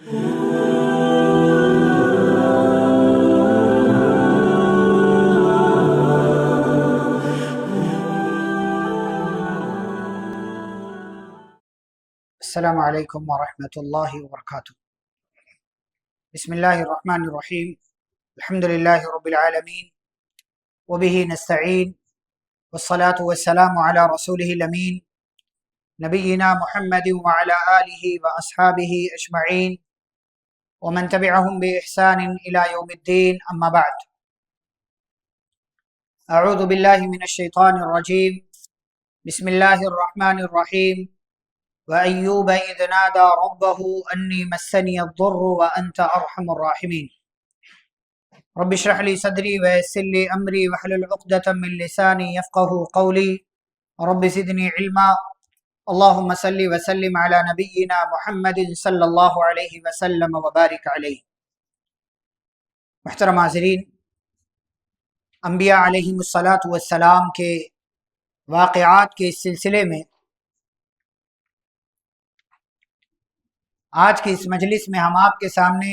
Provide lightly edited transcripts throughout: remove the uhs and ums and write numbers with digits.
السلام علیکم ورحمۃ اللہ وبرکاتہ۔ بسم اللہ الرحمن الرحیم، الحمد للہ رب العالمین، وبہ نستعین، والصلاة والسلام علی رسولہ الامین، نبینا محمد وعلی آلہ واصحابہ اجمعین، ومن تبعہم بإحسان الی یوم الدین، اما بعد۔ اعوذ باللہ من الشیطان الرجیم، بسم اللہ الرحمن الرحیم۔ وَأَيُّوبَ إِذْ نَادَى رَبَّهُ أَنِّي مَسَّنِيَ الضُّرُّ وَأَنْتَ أَرْحَمُ الرَّاحِمِينَ۔ رب اشرح لي صدري ويسر لي أمري واحلل عقدة من لساني يفقهوا قولي رب زدني علما۔ اللهم صل وسلم على نبينا محمد صلی اللہ علیہ وسلم وبارک علیہ۔ محترم حاضرین، انبیاء علیہم السلام کے واقعات کے اس سلسلے میں آج کی اس مجلس میں ہم آپ کے سامنے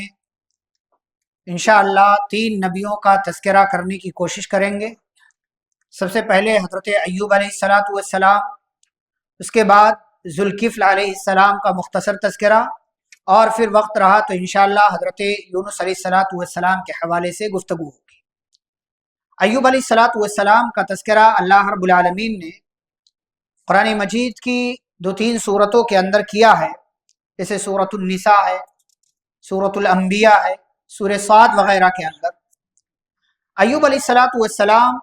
انشاءاللہ 3 نبیوں کا تذکرہ کرنے کی کوشش کریں گے۔ سب سے پہلے حضرت ایوب علیہ السلام، اس کے بعد ذوالکفل علیہ السلام کا مختصر تذکرہ، اور پھر وقت رہا تو انشاءاللہ حضرت یونس علیہ السلام کے حوالے سے گفتگو ہوگی۔ ایوب علیہ السلام کا تذکرہ اللہ رب العالمین نے قرآن مجید کی 2-3 صورتوں کے اندر کیا ہے، جیسے سورۃ النساء ہے، سورۃ الانبیاء ہے، سورہ صاد وغیرہ کے اندر۔ ایوب علیہ السلام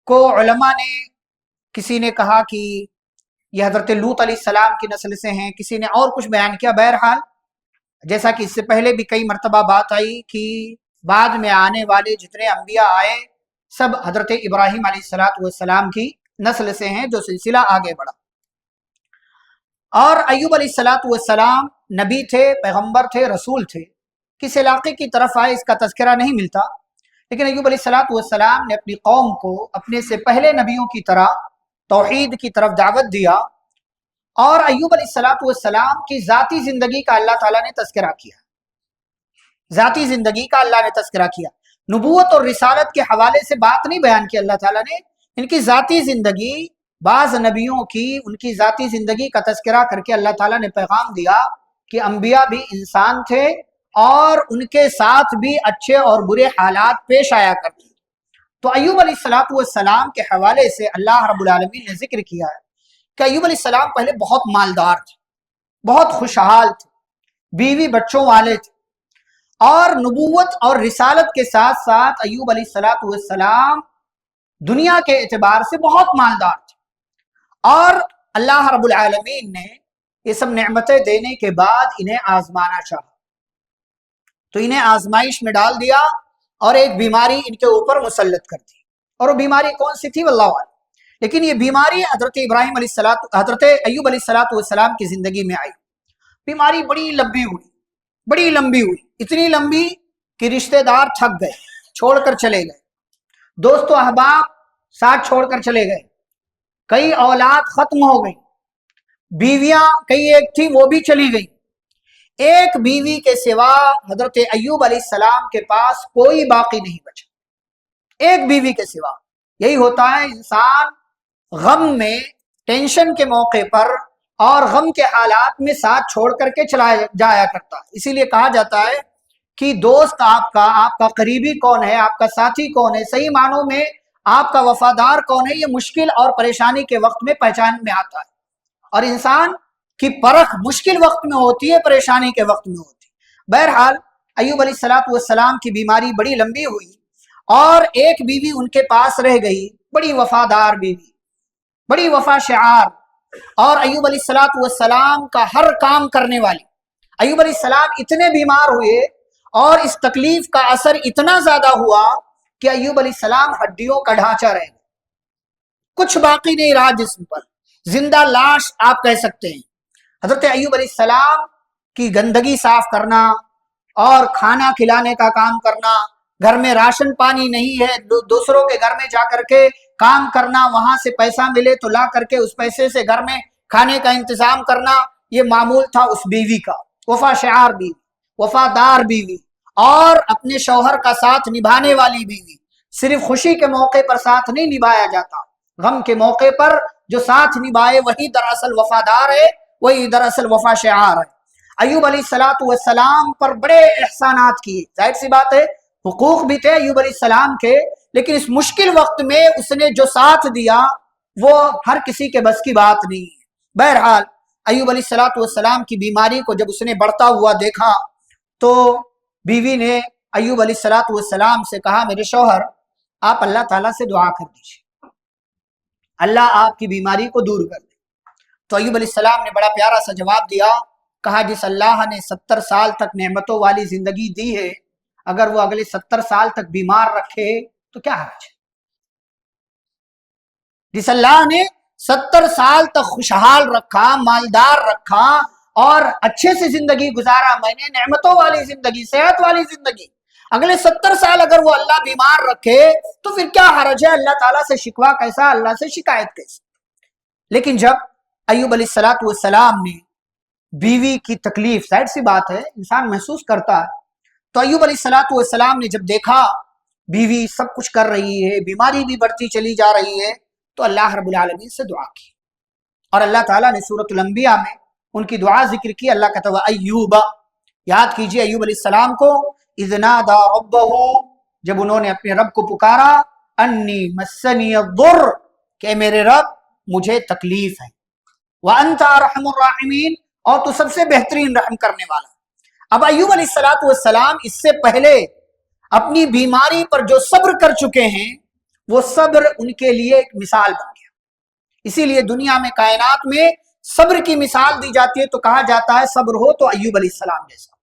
کو علماء نے، کسی نے کہا کہ یہ حضرت لوط علیہ السلام کی نسل سے ہیں، کسی نے اور کچھ بیان کیا۔ بہرحال جیسا کہ اس سے پہلے بھی کئی مرتبہ بات آئی کہ بعد میں آنے والے جتنے انبیاء آئے سب حضرت ابراہیم علیہ السلام کی نسل سے ہیں، جو سلسلہ آگے بڑھا۔ اور ایوب علیہ السلام نبی تھے، پیغمبر تھے، رسول تھے۔ کس علاقے کی طرف آئے اس کا تذکرہ نہیں ملتا، لیکن ایوب علیہ السلام نے اپنی قوم کو اپنے سے پہلے نبیوں کی طرح توحید کی طرف دعوت دیا، اور ایوب علیہ السلام کی ذاتی زندگی کا اللہ تعالیٰ نے تذکرہ کیا۔ ذاتی زندگی کا اللہ نے تذکرہ کیا، نبوت اور رسالت کے حوالے سے بات نہیں بیان کی اللہ تعالیٰ نے، ان کی ذاتی زندگی، بعض نبیوں کی ان کی ذاتی زندگی کا تذکرہ کر کے اللہ تعالیٰ نے پیغام دیا کہ انبیاء بھی انسان تھے اور ان کے ساتھ بھی اچھے اور برے حالات پیش آیا کرتے۔ تو ایوب علیہ السلام کے حوالے سے اللہ رب العالمین نے ذکر کیا ہے کہ ایوب علیہ السلام پہلے بہت مالدار تھے، بہت خوشحال تھے، بیوی بچوں والے تھے، اور نبوت اور رسالت کے ساتھ ساتھ ایوب علیہ السلام دنیا کے اعتبار سے بہت مالدار تھے، اور اللہ رب العالمین نے یہ سب نعمتیں دینے کے بعد انہیں آزمانا چاہا، تو انہیں آزمائش میں ڈال دیا اور ایک بیماری ان کے اوپر مسلط کر دی۔ اور وہ بیماری کون سی تھی واللہ اعلم، لیکن یہ بیماری حضرت حضرت ایوب علیہ السلام کی زندگی میں آئی۔ بیماری بڑی لمبی ہوئی، اتنی لمبی کہ رشتہ دار تھک گئے، چھوڑ کر چلے گئے، دوست و احباب ساتھ چھوڑ کر چلے گئے، کئی اولاد ختم ہو گئی، بیویاں کئی ایک تھی وہ بھی چلی گئی، ایک بیوی کے سوا حضرت ایوب علیہ السلام کے پاس کوئی باقی نہیں بچا، ایک بیوی کے سوا۔ یہی ہوتا ہے، انسان غم میں، ٹینشن کے موقع پر اور غم کے حالات میں ساتھ چھوڑ کر کے چلا جایا کرتا ہے۔ اسی لیے کہا جاتا ہے کہ دوست آپ کا قریبی کون ہے، آپ کا ساتھی کون ہے، صحیح معنوں میں آپ کا وفادار کون ہے، یہ مشکل اور پریشانی کے وقت میں پہچان میں آتا ہے، اور انسان کی پرکھ مشکل وقت میں ہوتی ہے، پریشانی کے وقت میں ہوتی ہے۔ بہرحال ایوب علیہ السلام کی بیماری بڑی لمبی ہوئی، اور ایک بیوی ان کے پاس رہ گئی، بڑی وفادار بیوی، بڑی وفا شعار، اور ایوب علیہ السلام کا ہر کام کرنے والی۔ ایوب علیہ السلام اتنے بیمار ہوئے اور اس تکلیف کا اثر اتنا زیادہ ہوا کہ ایوب علیہ السلام ہڈیوں کا ڈھانچہ رہ گئے، کچھ باقی نہیں رہا جسم پر، زندہ لاش آپ کہہ سکتے ہیں۔ حضرت ایوب علیہ السلام کی گندگی صاف کرنا اور کھانا کھلانے کا کام کرنا، گھر میں راشن پانی نہیں ہے، دوسروں کے گھر میں جا کر کے کام کرنا، وہاں سے پیسہ ملے تو لا کر کے اس پیسے سے گھر میں کھانے کا انتظام کرنا، یہ معمول تھا اس بیوی کا۔ وفا شعار بیوی، وفادار بیوی، اور اپنے شوہر کا ساتھ نبھانے والی بیوی۔ صرف خوشی کے موقع پر ساتھ نہیں نبھایا جاتا، غم کے موقع پر جو ساتھ نبھائے وہی دراصل وفادار ہے، وہی دراصل وفا شعار ہے۔ ایوب علیہ السلام پر بڑے احسانات کیے، ظاہر سی بات ہے حقوق بھی تھے ایوب علیہ السلام کے، لیکن اس مشکل وقت میں اس نے جو ساتھ دیا وہ ہر کسی کے بس کی بات نہیں ہے۔ بہرحال ایوب علیہ السلام کی بیماری کو جب اس نے بڑھتا ہوا دیکھا تو بیوی نے ایوب علیہ السلام سے کہا، میرے شوہر آپ اللہ تعالیٰ سے دعا کر دیجیے، اللہ آپ کی بیماری کو دور کر دے۔ تو ایوب علیہ السلام نے بڑا پیارا سا جواب دیا، کہا جس اللہ نے 70 سال تک نعمتوں والی زندگی دی ہے، اگر وہ اگلے 70 سال تک بیمار رکھے تو کیا حرج ہے؟ جس اللہ نے 70 سال تک خوشحال رکھا، مالدار رکھا اور اچھے سے زندگی گزارا، میں نے نعمتوں والی زندگی، صحت والی زندگی، اگلے 70 سال اگر وہ اللہ بیمار رکھے تو پھر کیا حرج ہے؟ اللہ تعالیٰ سے شکوہ کیسا، اللہ سے شکایت کیسا؟ لیکن جب ایوب علیہ السلام نے بیوی کی تکلیف، ظاہر سی بات ہے انسان محسوس کرتا ہے، تو ایوب علیہ السلام نے جب دیکھا بیوی سب کچھ کر رہی ہے، بیماری بھی بڑھتی چلی جا رہی ہے، تو اللہ رب العالمین سے دعا کی، اور اللہ تعالیٰ نے سورۃ الانبیاء میں ان کی دعا ذکر کی۔ اللہ کہتا ہے ایوب، یاد کیجئے ایوب علیہ السلام کو، اذ نادى ربہ، جب انہوں نے اپنے رب کو پکارا، انی مسنی الضر، کہ میرے رب مجھے تکلیف ہے، وانت ارحم الراحمین، اور تو سب سے بہترین رحم کرنے والا۔ اب ایوب علیہ السلام اس سے پہلے اپنی بیماری پر جو صبر کر چکے ہیں، وہ صبر ان کے لیے ایک مثال بن گیا۔ اسی لیے دنیا میں، کائنات میں صبر کی مثال دی جاتی ہے تو کہا جاتا ہے صبر ہو تو ایوب علیہ السلام جیسا۔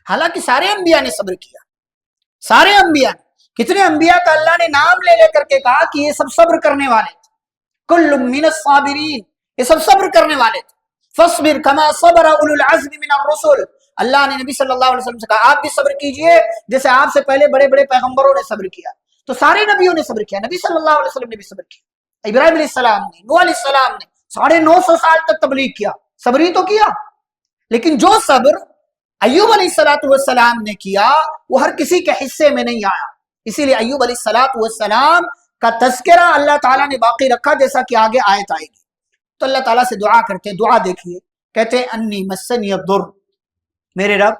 حالانکہ سارے انبیاء نے صبر کیا، سارے انبیاء نے، کتنے انبیاء کا اللہ نے نام لے لے کر کے کہا کہ یہ سب صبر کرنے والے تھے، کل من الصابرین، یہ سب صبر کرنے والے تھے۔ فاصبر کما صبر اولو العزم من الرسل، اللہ نے نبی صلی اللہ علیہ وسلم سے کہا آپ بھی صبر کیجئے جیسے آپ سے پہلے بڑے بڑے پیغمبروں نے صبر کیا۔ تو سارے نبیوں نے صبر کیا، نبی صلی اللہ علیہ وسلم نے بھی صبر کیا، ابراہیم علیہ السلام نے، نوح علیہ السلام نے 950 سال تک تبلیغ کیا، صبر ہی تو کیا۔ لیکن جو صبر ایوب علیہ السلام نے کیا وہ ہر کسی کے حصے میں نہیں آیا، اسی لیے ایوب علیہ السلام کا تذکرہ اللہ تعالیٰ نے باقی رکھا، جیسا کہ آگے آیت آئے گی۔ تو اللہ تعالیٰ سے دعا کرتے ہیں، دعا دیکھیے، کہتے ہیں انی مسنی الضر، میرے رب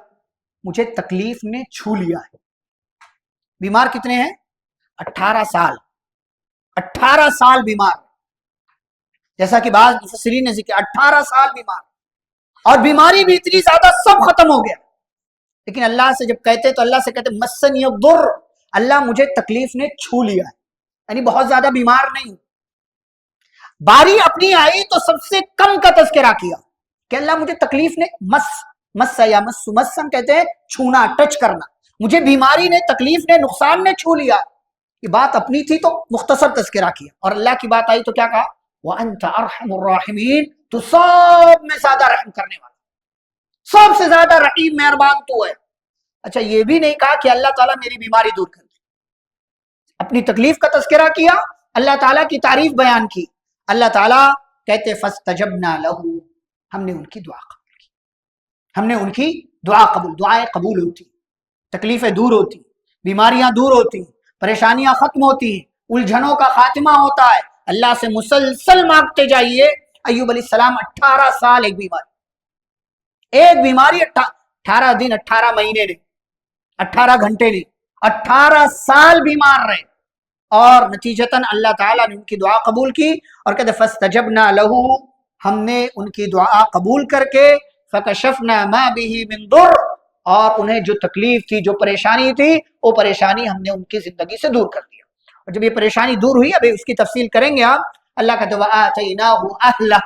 مجھے تکلیف نے چھو لیا ہے۔ بیمار کتنے ہیں؟ 18 سال، 18 سال بیمار، جیسا کہ بعض مفسرین نے ذکر 18 سال بیمار، اور بیماری بھی اتنی زیادہ سب ختم ہو گیا، لیکن اللہ سے جب کہتے تو اللہ سے کہتے مسنی الضر، اللہ مجھے تکلیف نے چھو لیا ہے، یعنی بہت زیادہ بیمار نہیں۔ باری اپنی آئی تو سب سے کم کا تذکرہ کیا کہ اللہ مجھے تکلیف نے مس یا مسن کہتے ہیں چھونا، ٹچ کرنا، مجھے بیماری نے، تکلیف نے، نقصان نے چھو لیا۔ یہ بات اپنی تھی تو مختصر تذکرہ کیا، اور اللہ کی بات آئی تو کیا کہا؟ وَأَنْتَ أَرْحَمُ الرَّاحِمِينَ، تو سب میں زیادہ رحم کرنے والا، سب سے زیادہ رحیم مہربان تو ہے۔ اچھا یہ بھی نہیں کہا کہ اللہ تعالیٰ میری بیماری دور کر دے، اپنی تکلیف کا تذکرہ کیا، اللہ تعالیٰ کی تعریف بیان کی۔ اللہ تعالیٰ کہتے فَاسْتَجَبْنَا لَهُ، ہم نے ان کی دعا قبول کی، ہم نے ان کی دعا قبول، دعائیں قبول ہوتی، تکلیفیں دور ہوتی، بیماریاں دور ہوتی، پریشانیاں ختم ہوتی، الجھنوں کا خاتمہ ہوتا ہے۔ اللہ سے مسلسل مانگتے جائیے۔ ایوب علیہ السلام 18 سال ایک بیماری 18 دن، 18 مہینے نے، 18 گھنٹے نے، 18 سال بیمار رہے، اور نتیجتاً اللہ تعالیٰ نے ان کی دعا قبول کی، اور کہتے فاستجبنا لہ، ہم نے ان کی دعا قبول کر کے فکشفنا ما به من ضر، اور انہیں جو تکلیف تھی، جو پریشانی تھی، وہ پریشانی ہم نے ان کی زندگی سے دور کر دیا۔ اور جب یہ پریشانی دور ہوئی، ابھی اس کی تفصیل کریں گے آپ، اللہ کہتے وآتیناہ اہلہ،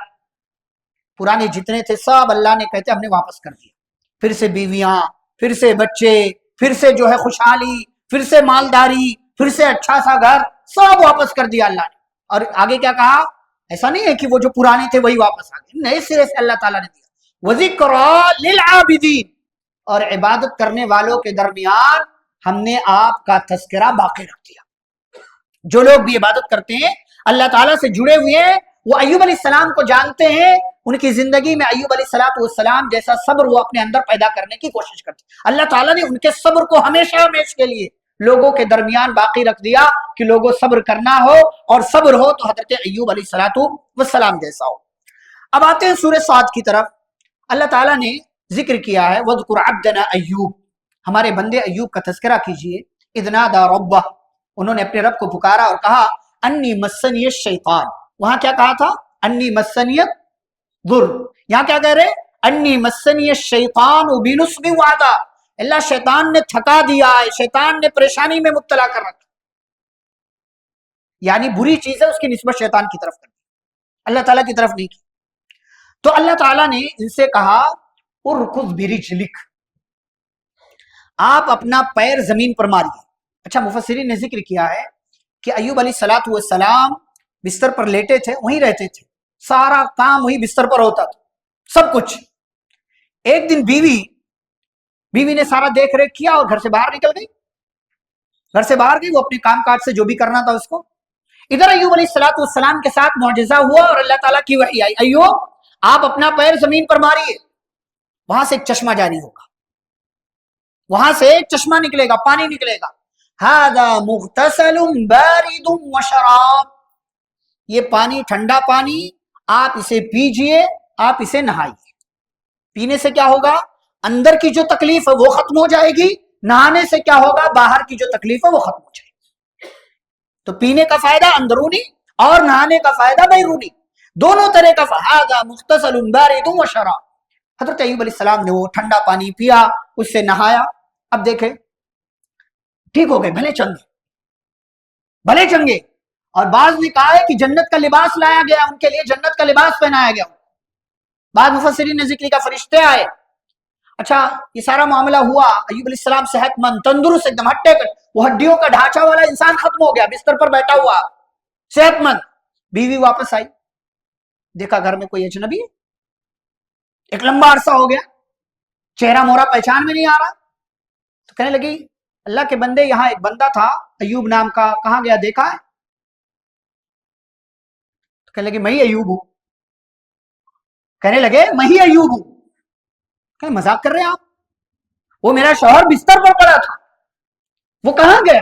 پرانے جتنے تھے سب اللہ نے کہتے ہم نے واپس کر دیا، پھر سے بیویاں، پھر سے بچے، پھر سے جو ہے خوشحالی، پھر سے مالداری، پھر سے اچھا سا گھر، سب واپس کر دیا اللہ نے۔ اور آگے کیا کہا؟ ایسا نہیں ہے کہ وہ جو پرانے تھے وہی واپس آ گئے، نئے سرے سے اللہ تعالیٰ نے دیا۔ وَذِكْرَى لِلْعَابِدِينَ، اور عبادت کرنے والوں کے درمیان ہم نے آپ کا تذکرہ باقی رکھ دیا۔ جو لوگ بھی عبادت کرتے ہیں، اللہ تعالیٰ سے جڑے ہوئے ہیں، وہ ایوب علیہ السلام کو جانتے ہیں، ان کی زندگی میں ایوب علیہ السلام جیسا صبر وہ اپنے اندر پیدا کرنے کی کوشش کرتے. اللہ تعالیٰ نے ان کے صبر کو ہمیشہ ہمیشہ کے لیے لوگوں کے درمیان باقی رکھ دیا کہ لوگوں صبر کرنا ہو، اور صبر ہو تو حضرت ایوب علیہ السلام جیسا ہو. اب آتے ہیں سورہ صاد کی طرف. اللہ تعالیٰ نے ذکر کیا ہے وَاذْكُرْ عَبْدَنَا ایوب، ہمارے بندے ایوب کا تذکرہ کیجئے. اِذْ نَادَىٰ رَبَّهُ، انہوں نے اپنے رب کو پکارا اور کہا انی مسنی الشیطان. وہاں کیا کہا تھا؟ انی مسنی الضر. یہاں کیا کہہ رہے؟ انی مسنی الشیطان بنصب وعذاب. اللہ شیطان نے تھکا دیا ہے، شیطان نے پریشانی میں مبتلا کر رکھا، یعنی بری چیز ہے اس کی نسبت شیطان کی طرف کر دی، اللہ تعالیٰ کی طرف نہیں کی. تو اللہ تعالیٰ نے ان سے کہا ارکض برجلک، آپ اپنا پیر زمین پر ماریے. اچھا، مفسرین نے ذکر کیا ہے کہ ایوب علیہ السلام بستر پر لیٹے تھے، وہیں رہتے تھے، سارا کام وہی بستر پر ہوتا تھا، سب کچھ. ایک دن بیوی نے سارا دیکھ ریکھ کیا اور گھر سے باہر نکل گئی. گھر سے باہر گئی، وہ اپنے کام کاج سے جو بھی کرنا تھا اس کو. ادھر ایوب علیہ السلام کے ساتھ معجزہ ہوا اور اللہ تعالیٰ کی وحی آئی، ایوب آپ اپنا پیر زمین پر ماریے. وہاں سے ایک چشمہ جاری ہوگا، وہاں سے ایک چشمہ نکلے گا، پانی نکلے گا. ھذا مغتسل بارد وشراب، یہ پانی ٹھنڈا پانی، آپ اسے پیجئے، آپ اسے نہائیے. پینے سے کیا ہوگا؟ اندر کی جو تکلیف ہے وہ ختم ہو جائے گی. نہانے سے کیا ہوگا؟ باہر کی جو تکلیف ہے وہ ختم ہو جائے گی. تو پینے کا فائدہ اندرونی اور نہانے کا فائدہ بیرونی، دونوں طرح کا. ھذا مغتسل بارد وشراب. حضرت ایوب علیہ السلام نے وہ ٹھنڈا پانی پیا، اس سے نہایا. اب دیکھیں ٹھیک ہو گئے، بھلے چنگے. اور بعض نے کہا ہے کہ جنت کا لباس لایا گیا، ان کے لیے جنت کا لباس پہنایا گیا. بعض مفسرین نے ذکر کیا فرشتے آئے. اچھا، یہ سارا معاملہ ہوا، ایوب علیہ السلام صحت مند، تندرست، ایک دم ہٹے، وہ ہڈیوں کا ڈھانچہ والا انسان ختم ہو گیا، بستر پر بیٹھا ہوا صحت مند. بیوی واپس آئی، دیکھا گھر میں کوئی اجنبی ہے. ایک لمبا عرصہ ہو گیا، چہرہ مورا پہچان میں نہیں آ رہا. تو کہنے لگی اللہ کے بندے، یہاں ایک بندہ تھا ایوب نام کا، کہاں گیا دیکھا ہے؟ تو کہنے لگے میں ہی ایوب ہوں. کہنے لگے میں ہی ایوب ہوں. کہ مذاق کر رہے ہیں آپ؟ وہ میرا شوہر بستر پر پڑا تھا، وہ کہاں گیا؟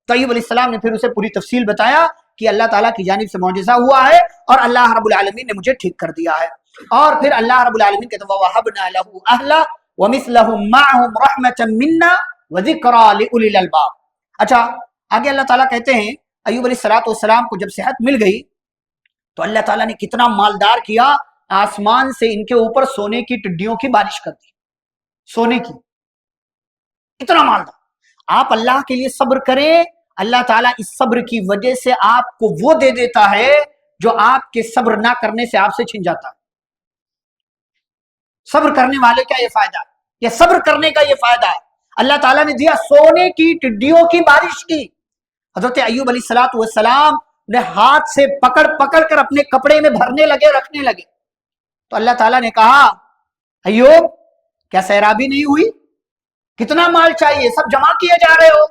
تو ایوب علیہ السلام نے پھر اسے پوری تفصیل بتایا کہ اللہ تعالیٰ کی جانب سے معجزہ ہوا ہے اور اللہ رب العالمین نے مجھے ٹھیک کر دیا ہے. اور پھر اللہ رب العالمین کہتے ہیں وَوَهَبْنَا لَهُ أَهْلَهُ وَمِثْلَهُمْ مَعَهُمْ رَحْمَةً مِنَّا وَذِكْرَىٰ لِأُولِي الْأَلْبَابِ. اچھا، آگے اللہ تعالیٰ کہتے ہیں ایوب علیہ السلام کو جب صحت مل گئی تو اللہ تعالیٰ نے کتنا مالدار کیا، آسمان سے ان کے اوپر سونے کی ٹڈیوں کی بارش کر دی، سونے کی، اتنا مالدار. آپ اللہ کے لیے صبر کریں، اللہ تعالیٰ اس صبر کی وجہ سے آپ کو وہ دے دیتا ہے جو آپ کے صبر نہ کرنے سے آپ سے چھن جاتا ہے. صبر کرنے والے کا یہ فائدہ ہے، یہ صبر کرنے کا یہ فائدہ ہے. اللہ تعالیٰ نے دیا سونے کی ٹڈیوں کی بارش کی. حضرت ایوب علیہ السلام نے ہاتھ سے پکڑ کر اپنے کپڑے میں بھرنے لگے، رکھنے لگے. تو اللہ تعالیٰ نے کہا ایوب کیا سیرابی نہیں ہوئی؟ کتنا مال چاہیے؟ سب جمع کیے جا رہے ہو.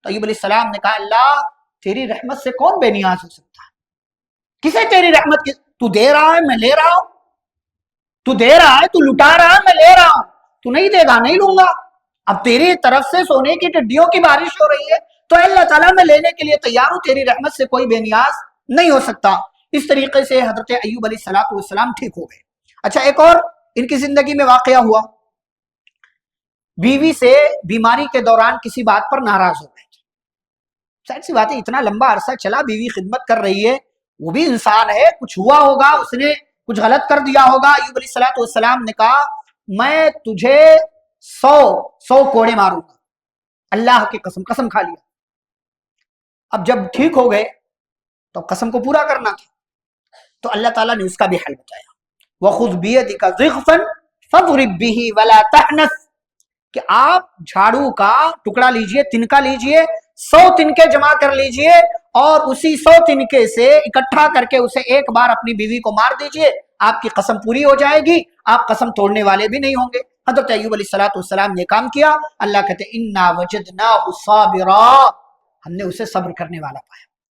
تو ایوب علیہ السلام نے کہا اللہ تیری رحمت سے کون بے نیاز ہو سکتا ہے؟ کسے تیری رحمت کی؟ تو دے رہا ہے میں لے رہا ہوں، تو دے رہا ہے تو لٹا رہا ہے میں لے رہا ہوں، تو نہیں دے گا نہیں لوں گا. اب تیری طرف سے سونے کی ٹڈیوں کی بارش ہو رہی ہے تو اللہ تعالیٰ میں لینے کے لیے تیار ہوں، تیری رحمت سے کوئی بے نیاز نہیں ہو سکتا. اس طریقے سے حضرت ایوب علیہ السلام ٹھیک ہو گئے. اچھا، ایک اور ان کی زندگی میں واقعہ ہوا. بیوی سے بیماری کے دوران کسی بات پر ناراض ہو گئے. ظاہر سی بات ہے، اتنا لمبا عرصہ چلا بیوی خدمت کر رہی ہے، وہ بھی انسان ہے، کچھ ہوا ہوگا، اس نے کچھ غلط کر دیا ہوگا. ایوب علیہ السلام نے کہا میں تجھے 100 کوڑے ماروں گا، اللہ کی قسم کھا لیا. اب جب ٹھیک ہو گئے تو قسم کو پورا کرنا تھا، تو اللہ تعالیٰ نے اس کا بھی حل بتایا. وَخُذْ بِيَدِكَ ضِغْفًا فَاضْرِب بِّهِ وَلَا تَحْنَثْ، کہ آپ جھاڑو کا ٹکڑا لیجئے، تنکا لیجئے، 100 تنکے جمع کر لیجئے اور اسی 100 تنکے سے اکٹھا کر کے اسے ایک بار اپنی بیوی کو مار دیجئے، آپ کی قسم پوری ہو جائے گی، آپ قسم توڑنے والے بھی نہیں ہوں گے. حضرت ایوب علیہ السلام نے کام کیا. اللہ کہتے اِنَّا وَجَدْنَاهُ صَابِرًا، ہم نے اسے صبر کرنے والا پایا.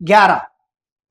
11।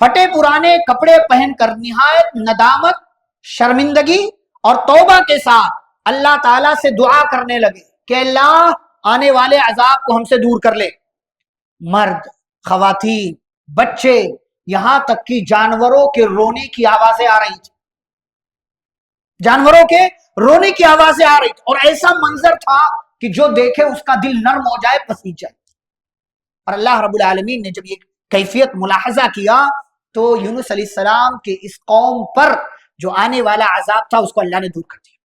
پھٹے پرانے کپڑے پہن کر نہایت ندامت، شرمندگی اور توبہ کے ساتھ اللہ تعالیٰ سے دعا کرنے لگے کہ اللہ آنے والے عذاب کو ہم سے دور کر لے۔ مرد، خواتین، بچے، یہاں تک کہ جانوروں کے رونے کی آوازیں آ رہی تھی، جانوروں کے رونے کی آوازیں آ رہی تھی، اور ایسا منظر تھا کہ جو دیکھے اس کا دل نرم ہو جائے، پسیج جائے۔ اور اللہ رب العالمین نے جب یہ کیفیت ملاحظہ کیا تو یونس علیہ السلام کے اس قوم پر جو آنے والا عذاب تھا اس کو اللہ نے دور کر دیا۔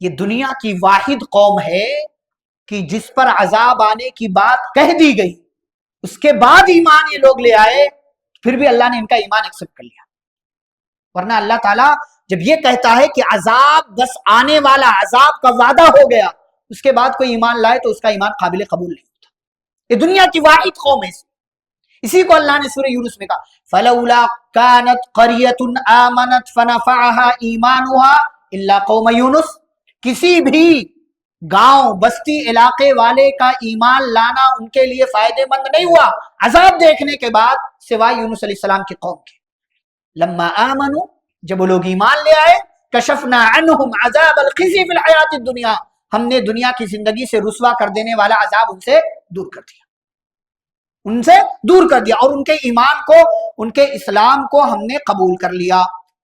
یہ دنیا کی واحد قوم ہے کہ جس پر عذاب آنے کی بات کہہ دی گئی، اس کے بعد ایمان یہ لوگ لے آئے، پھر بھی اللہ نے ان کا ایمان ایکسپٹ کر لیا۔ ورنہ اللہ تعالیٰ جب یہ کہتا ہے کہ عذاب بس آنے والا، عذاب کا وعدہ ہو گیا، اس کے بعد کوئی ایمان لائے تو اس کا ایمان قابل قبول نہیں ہوتا۔ یہ دنیا کی واحد قوم ہے۔ اسی کو اللہ نے سورہ یونس میں کہا فَلَوْلَا كَانَتْ قَرْيَةٌ آمَنَتْ فَنَفَعَهَا إِيمَانُهَا إِلَّا قَوْمَ یونس، کسی بھی گاؤں بستی علاقے والے کا ایمان لانا ان کے لیے فائدے مند نہیں ہوا عذاب دیکھنے کے بعد، سوائے یونس علیہ السلام کی قوم کے۔ لما آمنوا، جب وہ لوگ ایمان لے آئے، کشفنا عنہم عذاب الخزي فی الحیات الدنیا، ہم نے دنیا کی زندگی سے رسوا کر دینے والا عذاب ان سے دور کر دیا، ان سے دور کر دیا، اور ان کے ایمان کو، ان کے اسلام کو ہم نے قبول کر لیا۔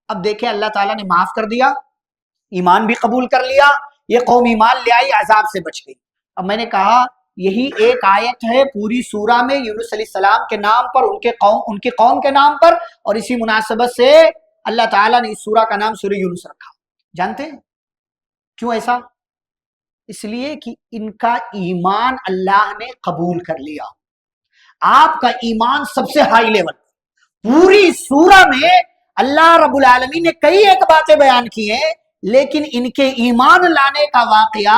اب دیکھیں اللہ تعالیٰ نے معاف کر دیا، ایمان بھی قبول کر لیا، یہ قوم ایمان لے آئی، عذاب سے بچ گئی۔ اب میں نے کہا یہی ایک آیت ہے پوری سورہ میں یونس علیہ السلام کے نام پر، ان کی قوم کے نام پر، اور اسی مناسبت سے اللہ تعالیٰ نے اس سورہ کا نام سورہ یونس رکھا۔ جانتے ہیں کیوں ایسا؟ اس لیے کہ ان کا ایمان اللہ نے قبول کر لیا۔ آپ کا ایمان سب سے ہائی لیول۔ پوری سورہ میں اللہ رب العالمین نے کئی ایک باتیں بیان کی ہیں، لیکن ان کے ایمان لانے کا واقعہ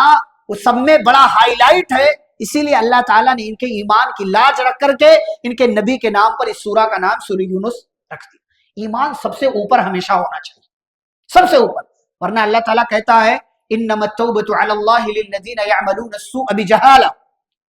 وہ سب میں بڑا ہائی لائٹ ہے، اسی لیے اللہ تعالیٰ نے ان کے ایمان کی لاج رکھ کر کے ان کے نبی کے نام پر اس سورہ کا نام سورہ یونس رکھ دیا۔ ایمان سب سے اوپر ہمیشہ ہونا چاہیے، سب سے اوپر، ورنہ اللہ تعالیٰ کہتا ہے انما التوبۃ علی اللہ للذین یعملون السوء بجہالہ،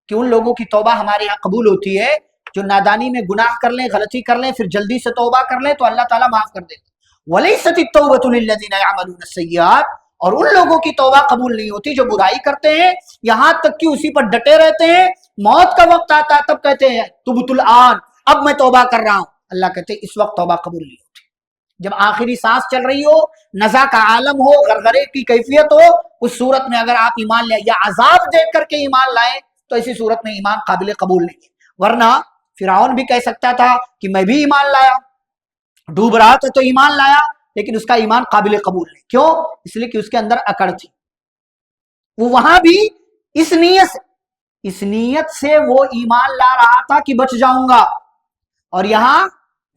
کہ ان لوگوں کی توبہ ہمارے یہاں قبول ہوتی ہے جو نادانی میں گناہ کر لیں، غلطی کر لیں، پھر جلدی سے توبہ کر لیں تو اللہ تعالیٰ معاف کر دیتا۔ وَلَيْسَتِ التَّوْبَةُ لِلَّذِينَ يَعْمَلُونَ السَّيِّئَاتِ، اور ان لوگوں کی توبہ قبول نہیں ہوتی جو برائی کرتے ہیں، یہاں تک کہ اسی پر ڈٹے رہتے ہیں، موت کا وقت آتا ہے تب کہتے ہیں تبت الآن، اب میں توبہ کر رہا ہوں۔ اللہ کہتے ہیں اس وقت توبہ قبول نہیں ہوتی۔ جب آخری سانس چل رہی ہو، نزا کا عالم ہو، غرغرے کی کیفیت ہو، اس صورت میں اگر آپ ایمان لائیں یا عذاب دیکھ کر کے ایمان لائیں تو ایسی صورت میں ایمان قابل قبول نہیں ہے۔ ورنہ فرعون بھی کہہ سکتا تھا کہ میں بھی ایمان لایا، ڈوب رہا تھا تو ایمان لایا، لیکن اس کا ایمان قابل قبول نہیں۔ کیوں؟ اس لیے کہ اس کے اندر اکڑ تھی، وہ وہاں بھی اس نیت سے وہ ایمان لا رہا تھا کہ بچ جاؤں گا، اور یہاں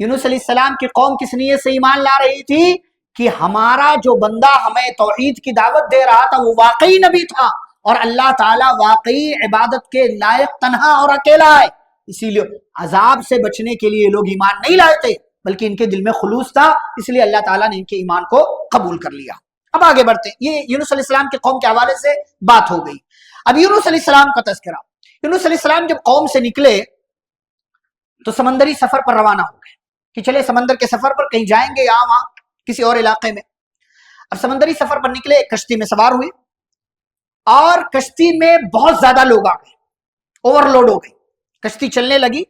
یونس علیہ السلام کی قوم کس نیت سے ایمان لا رہی تھی کہ ہمارا جو بندہ ہمیں توحید کی دعوت دے رہا تھا وہ واقعی نبی تھا، اور اللہ تعالیٰ واقعی عبادت کے لائق تنہا اور اکیلا ہے، اسی لیے عذاب سے بچنے کے لیے لوگ ایمان نہیں لائے تھے، بلکہ ان کے دل میں خلوص تھا، اس لیے اللہ تعالیٰ نے ان کے ایمان کو قبول کر لیا۔ اب آگے بڑھتے ہیں، یہ یونس علیہ السلام کی قوم کے حوالے سے بات ہو گئی۔ اب یونس علیہ السلام کا تذکرہ۔ یونس علیہ السلام جب قوم سے نکلے تو سمندری سفر پر روانہ ہو گئے کہ چلے سمندر کے سفر پر کہیں جائیں گے، یہاں وہاں کسی اور علاقے میں۔ اب سمندری سفر پر نکلے، ایک کشتی میں سوار ہوئے، اور کشتی میں بہت زیادہ لوگ آ گئے، اوور لوڈ ہو گئی، کشتی چلنے لگی،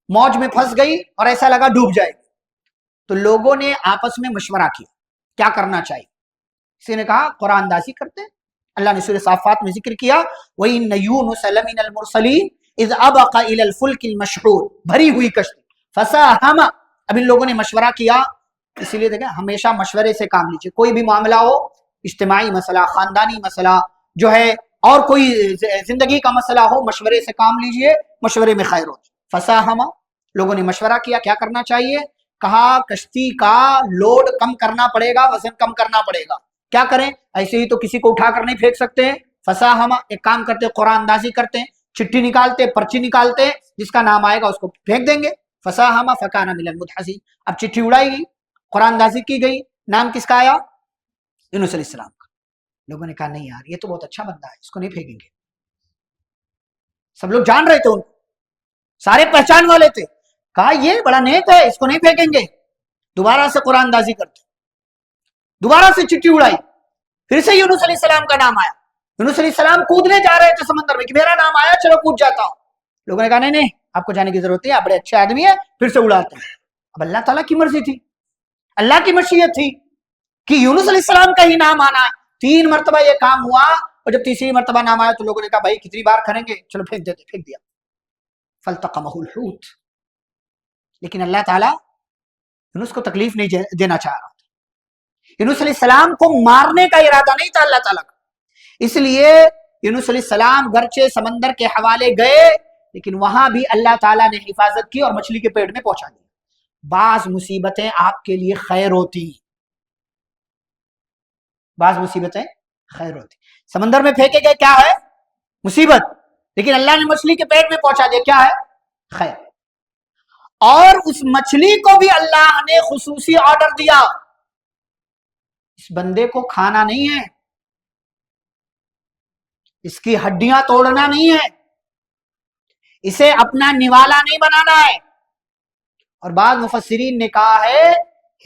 موج میں پھنس گئی اور ایسا لگا ڈوب جائے گی۔ تو لوگوں نے آپس میں مشورہ کیا کیا کرنا چاہیے۔ کسی نے کہا قرآن اندازی کرتے ہیں۔ اللہ نے سورہ صافات میں ذکر کیا وَإِنَّ يُونُسَ لَمِنَ الْمُرْسَلِينَ إِذْ أَبَقَ إِلَى الْفُلْكِ الْمَشْحُونِ، بھری ہوئی کشتی، فَسَاهَمَ۔ اب ان لوگوں نے مشورہ کیا، اسی لیے دیکھیں ہمیشہ مشورے سے کام لیجیے، کوئی بھی معاملہ ہو، اجتماعی مسئلہ، خاندانی مسئلہ جو ہے، اور کوئی زندگی کا مسئلہ ہو، مشورے سے کام لیجیے، مشورے میں خیر ہوتی۔ فَسَاهَمَ، لوگوں نے مشورہ کیا کیا کرنا چاہیے۔ کہا کشتی کا لوڈ کم کرنا پڑے گا، وزن کم کرنا پڑے گا۔ کیا کریں؟ ایسے ہی تو کسی کو اٹھا کر نہیں پھینک سکتے ہیں۔ فَسَاهَمَ، ایک کام کرتے، قرآن اندازی کرتے ہیں، چٹھی نکالتے، پرچی نکالتے ہیں، جس کا نام آئے گا اس کو پھینک دیں گے۔ فَسَاهَمَ فَكَانَ مِنَ الْمُدْحَضِينَ، اب چٹھی اڑائی گئی، قرآن اندازی کی گئی، نام کس کا آیا؟ یونس علیہ السلام کا۔ لوگوں نے کہا نہیں یار، یہ تو بہت اچھا بندہ ہے، اس کو نہیں پھینکیں گے۔ سب لوگ جان رہے تھے ان کو، سارے پہچان والے تھے، کہا یہ بڑا نیک ہے، اس کو نہیں پھینکیں گے. دوبارہ سے قرآن اندازی کرتے، دوبارہ سے چٹھی اڑائی، پھر سے یونس علیہ السلام کا نام آیا. یونس علیہ السلام کودنے جا رہے تھے سمندر میں کہ میرا نام آیا، چلو کود جاتا ہوں. لوگوں نے کہا نہیں نہیں، آپ کو جانے کی ضرورت نہیں، آپ بڑے اچھے آدمی ہیں. پھر سے اڑاتے ہیں. اب اللہ تعالیٰ کی مرضی تھی، اللہ کی مشیت تھی کہ یونس علیہ السلام کا ہی نام آنا. 3 مرتبہ یہ کام ہوا، اور جب تیسری مرتبہ نام آیا تو لوگوں نے کہا بھائی کتنی بار کریں گے، چلو پھینک دیتے، پھینک دیا. فالتقمہ الحوت. لیکن اللہ تعالیٰ یونس کو تکلیف نہیں دینا چاہ رہا تھا. یونس علیہ السلام کو مارنے کا ارادہ نہیں تھا اللہ تعالیٰ کا. اس لیے یونس علیہ السلام گرچہ سمندر کے حوالے گئے، لیکن وہاں بھی اللہ تعالیٰ نے حفاظت کی اور مچھلی کے پیٹ میں پہنچا دی. بعض مصیبتیں آپ کے لیے خیر ہوتی، بعض مصیبتیں خیر ہوتی. سمندر میں پھینکے گئے کیا ہے؟ مصیبت. لیکن اللہ نے مچھلی کے پیٹ میں پہنچا دیا، کیا ہے؟ خیر. اور اس مچھلی کو بھی اللہ نے خصوصی آرڈر دیا، اس بندے کو کھانا نہیں ہے، اس کی ہڈیاں توڑنا نہیں ہے، اسے اپنا نوالا نہیں بنانا ہے. اور بعض مفسرین نے کہا ہے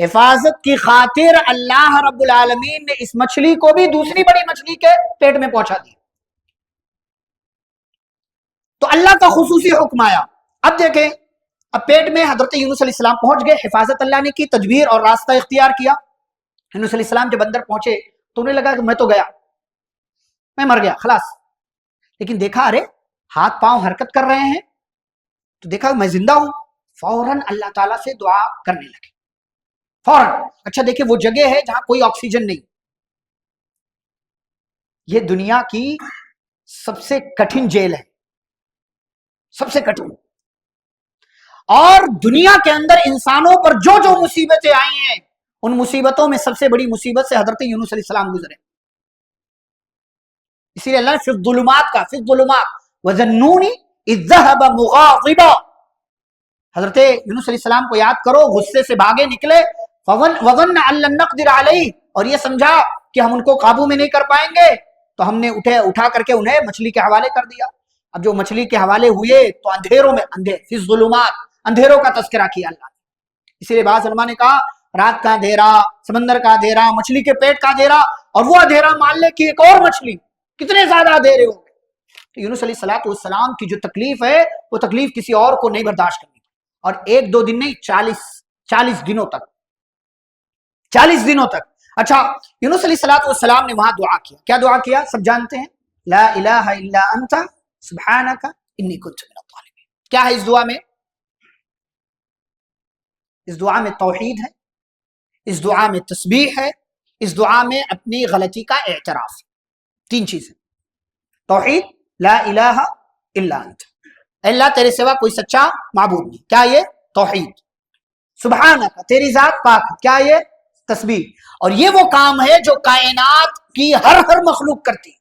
حفاظت کی خاطر اللہ رب العالمین نے اس مچھلی کو بھی دوسری بڑی مچھلی کے پیٹ میں پہنچا دیا. تو اللہ کا خصوصی حکم آیا. اب دیکھیں، اب پیٹ میں حضرت یونس علیہ السلام پہنچ گئے، حفاظت اللہ نے کی، تدبیر اور راستہ اختیار کیا. یونس علیہ السلام جب اندر پہنچے تو انہیں لگا کہ میں تو گیا، میں مر گیا خلاص. لیکن دیکھا ارے ہاتھ پاؤں حرکت کر رہے ہیں، تو دیکھا میں زندہ ہوں. فوراً اللہ تعالیٰ سے دعا کرنے لگے، فوراً. اچھا دیکھیں، وہ جگہ ہے جہاں کوئی آکسیجن نہیں. یہ دنیا کی سب سے کٹھن جیل ہے، سب سے کٹھن. اور دنیا کے اندر انسانوں پر جو جو مصیبتیں آئی ہیں، ان مصیبتوں میں سب سے بڑی مصیبت سے حضرت یونس علیہ السلام گزرے. اسی لیے اللہ نے فی الظلمات کا، فی الظلمات وَظَنُّونِ إِذْ ذَهَبَ مُغَاضِبًا. حضرت یونس علیہ السلام کو یاد کرو، غصے سے بھاگے نکلے. وَظَنَّ أَن لَّن نَّقْدِرَ عَلَيْهِ، اور یہ سمجھا کہ ہم ان کو قابو میں نہیں کر پائیں گے، تو ہم نے اٹھا کر کے انہیں مچھلی کے حوالے کر دیا. اب جو مچھلی کے حوالے ہوئے تو اندھیروں میں، فی الظلمات، اندھیروں کا تذکرہ کیا اللہ نے. اسی لیے بعض علماء نے کہا رات کا اندھیرا، سمندر کا اندھیرا، مچھلی کے پیٹ کا اندھیرا، اور وہ اندھیرا مان لے کہ ایک اور مچھلی، کتنے زیادہ اندھیرے ہو گئے. تو یونس علیہ السلام کی جو تکلیف ہے، وہ تکلیف کسی اور کو نہیں برداشت کرنی. اور 1-2 دن نہیں، 40 دنوں تک، 40 دنوں تک. اچھا، یونس علیہ السلام نے وہاں دعا کیا. کیا دعا کیا؟ سب جانتے ہیں، لا الہ الا انت سبحانک انی کنت من الظالمین. کیا ہے اس دعا میں؟ اس دعا میں توحید ہے، اس دعا میں تسبیح ہے، اس دعا میں اپنی غلطی کا اعتراف. 3 چیزیں: توحید، لا الہ الا انت، اللہ تیرے سوا کوئی سچا معبود نہیں. کیا یہ؟ توحید. سبحانک، تیری ذات پاک. کیا یہ؟ تسبیح. اور یہ وہ کام ہے جو کائنات کی ہر مخلوق کرتی ہے،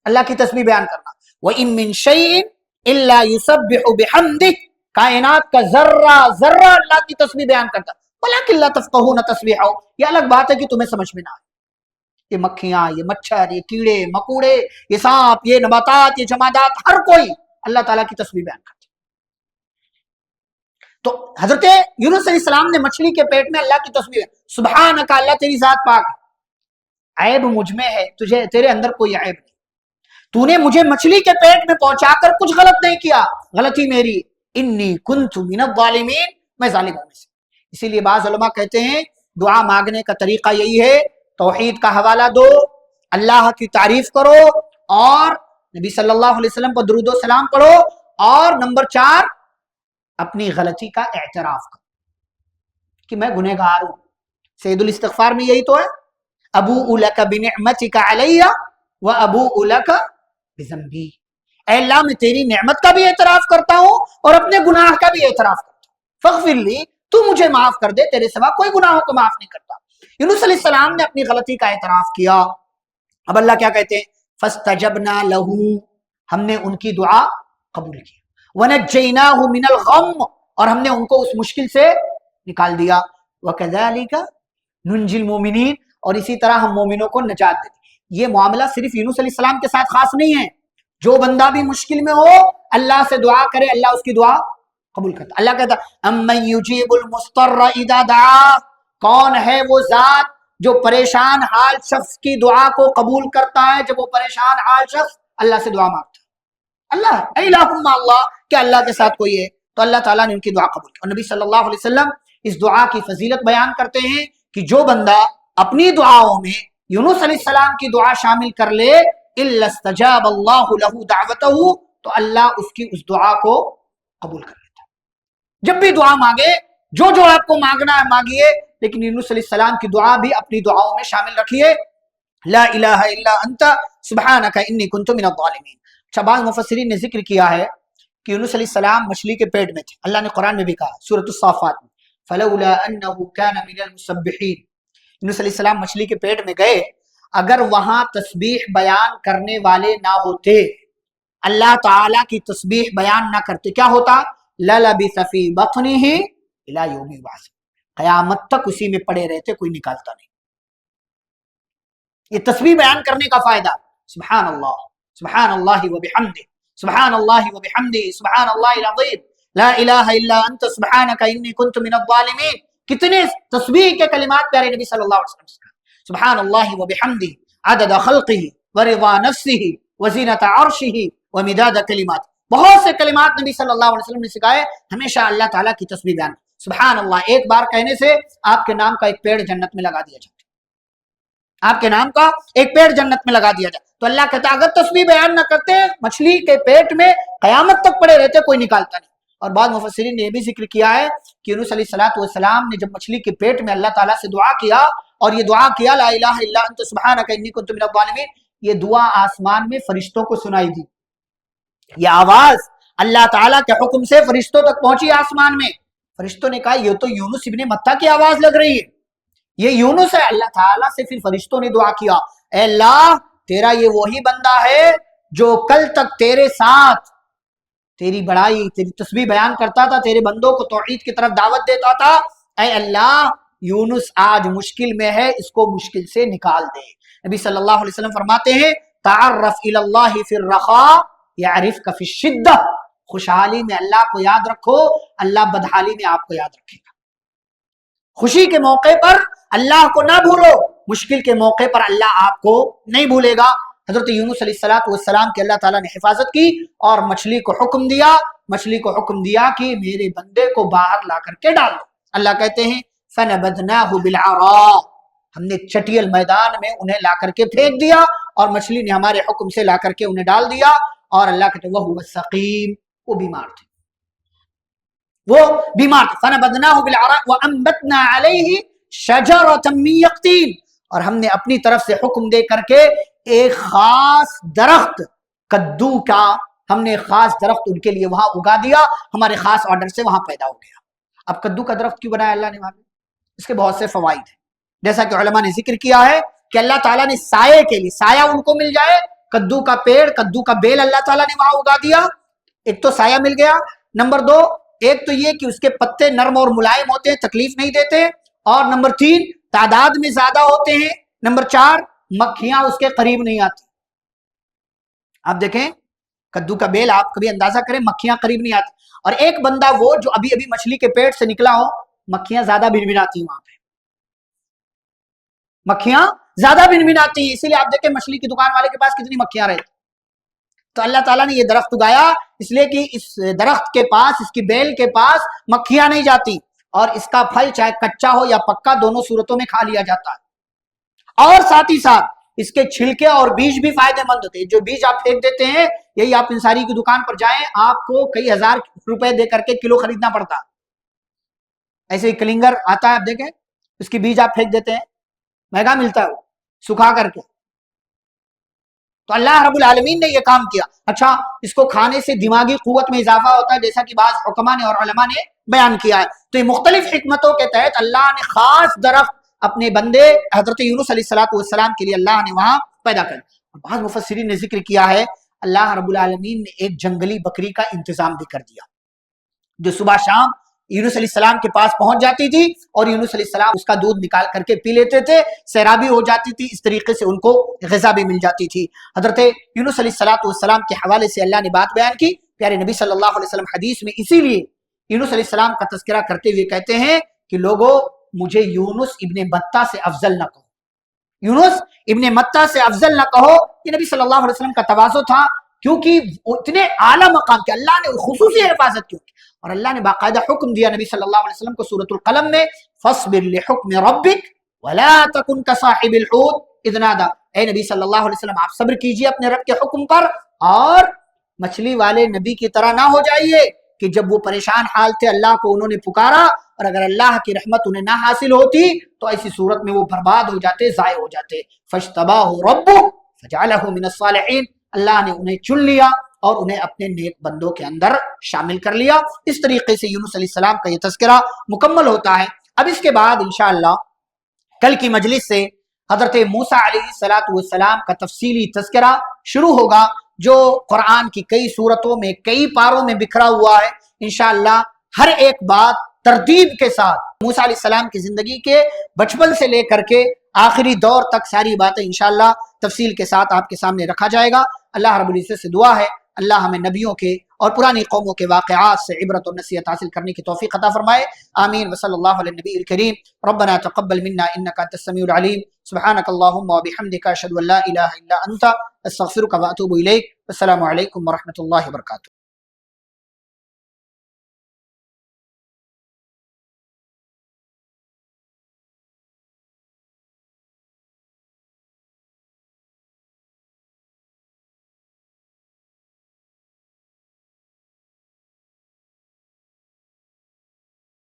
اللہ کی تسبیح بیان کرنا. وَإِن مِّن شَيْءٍ إِلَّا يُسَبِّحُ بِحَمْدِهِ، کائنات کا ذرہ ذرہ اللہ کی تسبیح بیان کرتا. وَلَٰكِن لَّا تَفْقَهُونَ تَسْبِيحَهُ، یہ الگ بات ہے کہ تمہیں سمجھ میں نہ آئے. یہ مکھیاں، یہ مچھر، یہ کیڑے مکوڑے، یہ سانپ، یہ نباتات، یہ جمادات، ہر کوئی اللہ تعالیٰ کی تسبیح بیان کرتا. تو حضرت یونس علیہ السلام نے مچھلی کے پیٹ میں اللہ کی تسبیح، سبحانک، اللہ تیری ذات پاک، عیب مجھ میں ہے، تجھے تیرے اندر کوئی عیب نہیں. تو نے مجھے مچھلی کے پیٹ میں پہنچا کر کچھ غلط نہیں کیا، غلطی میری. انی کنت من الظالمین، میں ظالموں میں سے. اسی لیے بعض علماء کہتے ہیں دعا مانگنے کا طریقہ یہی ہے، توحید کا حوالہ دو، اللہ کی تعریف کرو، اور نبی صلی اللہ علیہ وسلم کو درود و سلام پڑھو، اور نمبر 4 اپنی غلطی کا اعتراف کرو کہ میں گنہگار ہوں. سید الاستغفار میں یہی تو ہے، ابوء لک بنعمتک علی وابوء لک بذنبی. اے اللہ میں تیری نعمت کا بھی اعتراف کرتا ہوں اور اپنے گناہ کا بھی اعتراف کرتا ہوں. فاغفر لی، تو مجھے معاف کر دے، تیرے سوا کوئی گناہوں کو معاف نہیں کرتا. یونس علیہ السلام نے اپنی غلطی کا اعتراف کیا. اب اللہ کیا کہتے ہیں؟ فاستجبنا له، ہم نے ان کی دعا قبول کی. ونجیناہ من الغم، اور ہم نے ان کو اس مشکل سے نکال دیا. وکذالک ننجی المؤمنین، اور اسی طرح ہم مومنوں کو نجات دیتے. یہ معاملہ صرف یونس علیہ السلام کے ساتھ خاص نہیں ہے، جو بندہ بھی مشکل میں ہو اللہ سے دعا کرے، اللہ اس کی دعا قبول کرتا. اللہ کہتا امن یجیب المضطر اذا دعا، کون ہے وہ ذات جو پریشان حال شخص کی دعا کو قبول کرتا ہے جب وہ پریشان حال شخص اللہ سے دعا مانگتا ہے. اللہ الہم اللہ، کہ اللہ کے ساتھ کوئی ہے؟ تو اللہ تعالیٰ نے ان کی دعا قبول کی. اور نبی صلی اللہ علیہ وسلم اس دعا کی فضیلت بیان کرتے ہیں کہ جو بندہ اپنی دعاؤں میں یونس علیہ السلام کی دعا شامل کر لے الا استجاب اللہ لہ دعوتہ، تو اللہ اس کی اس دعا کو قبول کر لیتا ہے. جب بھی دعا مانگے، جو آپ کو مانگنا ہے مانگیے، لیکن یونس علیہ السلام کی دعا بھی اپنی دعاؤں میں شامل رکھیے. لا الہ الا انت سبحانک انی کنت من الظالمین. اچھا، بعض مفسرین نے ذکر کیا ہے کہ یونس علیہ السلام مچھلی کے پیٹ میں تھے. اللہ نے قرآن میں بھی کہا سورۃ الصافات میں فلولا انہ کان من المسبحین. یونس علیہ السلام مچھلی کے پیٹ میں گئے، اگر وہاں تسبیح بیان کرنے والے نہ ہوتے، اللہ تعالیٰ کی تسبیح بیان نہ کرتے، کیا ہوتا؟ للبث فی بطنہ الی یوم یبعث، قیامت تک اسی میں پڑے رہتے، کوئی نکالتا نہیں. یہ تسبیح بیان کرنے کا فائدہ. سبحان اللہ وبحمدہ، سبحان اللہ وبحمدہ، سبحان اللہ العظیم، لا الہ الا انت سبحانک انی کنت من الظالمین. کتنے تسبیح کے کلمات پیارے نبی صلی اللہ علیہ وسلم نے سکھائے. سبحان اللہ وبحمدہ عدد خلقہ ورضا نفسہ وزینۃ عرشہ ومداد کلمات. بہت سے کلمات نبی صلی اللہ علیہ وسلم نے سکھائے. ہمیشہ اللہ تعالیٰ کی تسبیح بیان. سبحان اللہ ایک بار کہنے سے آپ کے نام کا ایک پیڑ جنت میں لگا دیا جاتا ہے. آپ کے نام کا ایک پیڑ جنت میں لگا دیا جائے. تو اللہ کہتا ہے اگر تسبیح بیان نہ کرتے، مچھلی کے پیٹ میں قیامت تک پڑے رہتے، کوئی نکالتا نہیں. اور بعض مفسرین نے یہ بھی ذکر کیا ہے کہ یونس علیہ السلام نے جب مچھلی کے پیٹ میں اللہ تعالیٰ سے دعا کیا اور یہ دعا کیا لا الہ الا انت سبحانک انی کنت من الظالمین، یہ دعا آسمان میں فرشتوں کو سنائی دی. یہ آواز اللہ تعالیٰ کے حکم سے فرشتوں تک پہنچی آسمان میں. فرشتوں نے کہا یہ تو یونس ابن متہ کی آواز لگ رہی ہے، یہ یونس ہے. اللہ تعالیٰ سے پھر فرشتوں نے دعا کیا اے اللہ تیرا یہ وہی بندہ ہے جو کل تک تیرے ساتھ تیری بڑائی، تیری تسبیح بیان کرتا تھا، تیرے بندوں کو توحید کی طرف دعوت دیتا تھا. اے اللہ یونس آج مشکل میں ہے، اس کو مشکل سے نکال دے. نبی صلی اللہ علیہ وسلم فرماتے ہیں تعرف الی اللہ فی الرخاء یعرفک فی الشدہ. خوشحالی میں اللہ کو یاد رکھو، اللہ بدحالی میں آپ کو یاد رکھے گا. خوشی کے موقع پر اللہ کو نہ بھولو، مشکل کے موقع پر اللہ آپ کو نہیں بھولے گا. حضرت یونس علیہ السلام کی اللہ تعالیٰ نے حفاظت کی اور مچھلی کو حکم دیا کہ میرے بندے کو باہر لا کر کے ڈال دو. اللہ کہتے ہیں فنبذناہ بالعراء، ہم نے چٹیل میدان میں انہیں لا کر کے پھینک دیا اور مچھلی نے ہمارے حکم سے لا کر کے انہیں ڈال دیا. اور اللہ کہتے ہیں وہو سقیم، وہ بیمار تھے، فنبذناہ بالعراء وانبتنا علیہ شجرۃ من یقطین، اور ہم نے اپنی طرف سے حکم دے کر کے ایک خاص درخت کدو کا، ہم نے خاص درخت ان کے لیے وہاں اگا دیا، ہمارے خاص آرڈر سے وہاں پیدا ہو گیا. اب کدو کا درخت کیوں بنایا اللہ نے وہاں پہ؟ اس کے بہت سے فوائد ہیں. جیسا کہ علماء نے ذکر کیا ہے کہ اللہ تعالیٰ نے سائے کے لیے، سایہ ان کو مل جائے، کدو کا پیڑ، کدو کا بیل اللہ تعالیٰ نے وہاں اگا دیا. ایک تو سایہ مل گیا، نمبر 2 ایک تو یہ کہ اس کے پتے نرم اور ملائم ہوتے ہیں، تکلیف نہیں دیتے، اور نمبر 3 تعداد میں زیادہ ہوتے ہیں، نمبر 4 مکھیاں اس کے قریب نہیں آتی. آپ دیکھیں کدو کا بیل، آپ کبھی اندازہ کریں مکھیاں قریب نہیں آتی. اور ایک بندہ وہ جو ابھی مچھلی کے پیٹ سے نکلا ہو، مکھیاں زیادہ بھنبھناتی ہیں وہاں پہ، مکھیاں زیادہ بھنبھناتی ہیں. اسی لیے آپ دیکھیں مچھلی کی دکان والے کے پاس کتنی مکھیاں رہتی. تو اللہ تعالیٰ نے یہ درخت اگایا اس لیے کہ اس درخت کے پاس، اس کی بیل کے پاس مکھیاں نہیں جاتی، اور اس کا پھل چاہے کچا ہو یا پکا دونوں صورتوں میں کھا لیا جاتا ہے. اور ساتھ ہی ساتھ اس کے چھلکے اور بیج بھی فائدہ مند ہوتے ہیں. جو بیج آپ پھینک دیتے ہیں، یہی آپ انصاری کی دکان پر جائیں، آپ کو کئی ہزار روپے دے کر کے کلو خریدنا پڑتا. ایسے ہی کلنگر آتا ہے، آپ دیکھیں اس کی بیج آپ پھینک دیتے ہیں، مہنگا ملتا ہے وہ سکھا کر کے. تو اللہ رب العالمین نے یہ کام کیا. اچھا، اس کو کھانے سے دماغی قوت میں اضافہ ہوتا ہے، جیسا کہ بعض حکماء نے اور علماء نے بیان کیا ہے. تو یہ مختلف حکمتوں کے تحت اللہ نے خاص درخت اپنے بندے حضرت یونس علیہ السلام کے لیے اللہ نے وہاں پیدا کر. بعض مفسرین نے ذکر کیا ہے اللہ رب العالمین نے ایک جنگلی بکری کا انتظام بھی کر دیا جو صبح شام یونس علیہ السلام کے پاس پہنچ جاتی تھی اور یونس علیہ السلام اس کا دودھ نکال کر کے پی لیتے تھے، سیرابی ہو جاتی تھی، اس طریقے سے ان کو غذا بھی مل جاتی تھی. حضرت یونس علیہ السلام کے حوالے سے اللہ نے بات بیان کی. پیارے نبی صلی اللہ علیہ وسلم حدیث میں اسی لیے یونس علیہ السلام کا تذکرہ کرتے ہوئے کہتے ہیں کہ لوگوں مجھے یونس ابن متہ سے افضل نہ کہو، یونس ابن متہ سے افضل نہ کہو۔ یہ نبی صلی اللہ علیہ وسلم کا تواضع تھا، کیونکہ اتنے اعلیٰ مقام کے اللہ نے خصوصی حفاظت کی اور اللہ نے باقاعدہ حکم دیا نبی صلی اللہ علیہ وسلم کو سورۃ القلم میں، فاصبر لحکم ربک ولا تکن کصاحب الحوت اذ نادی، اے نبی صلی اللہ علیہ وسلم آپ صبر کیجئے اپنے رب کے حکم پر، اور مچھلی والے نبی کی طرح نہ ہو جائیے کہ جب وہ پریشان حال تھے اللہ کو انہوں نے پکارا، اور اگر اللہ کی رحمت انہیں نہ حاصل ہوتی تو ایسی صورت میں وہ برباد ہو جاتے، ضائع ہو جاتے۔ فاجتباہ ربہ فجعلہ من الصالحین، اللہ نے انہیں چن لیا اور انہیں اپنے نیک بندوں کے اندر شامل کر لیا۔ اس طریقے سے یونس علیہ السلام کا یہ تذکرہ مکمل ہوتا ہے۔ اب اس کے بعد انشاءاللہ کل کی مجلس سے حضرت موسیٰ علیہ السلام کا تفصیلی تذکرہ شروع ہوگا، جو قرآن کی کئی صورتوں میں کئی پاروں میں بکھرا ہوا ہے۔ انشاءاللہ ہر ایک بات ترتیب کے ساتھ موسیٰ علیہ السلام کی زندگی کے بچپن سے لے کر کے آخری دور تک ساری باتیں انشاءاللہ تفصیل کے ساتھ آپ کے سامنے رکھا جائے گا۔ اللہ رب العزت سے دعا ہے اللہ ہمیں نبیوں کے اور پرانی قوموں کے واقعات سے عبرت اور نصیحت حاصل کرنے کی توفیق عطا فرمائے، آمین۔ وصلی اللہ علی النبی الکریم، ربنا تقبل منا انک انت السمیع العلیم، سبحانک اللہم وبحمدک، اشہد ان لا الہ الا انت، استغفرک واتوب الیک۔ السلام علیکم ورحمۃ اللہ وبرکاتہ۔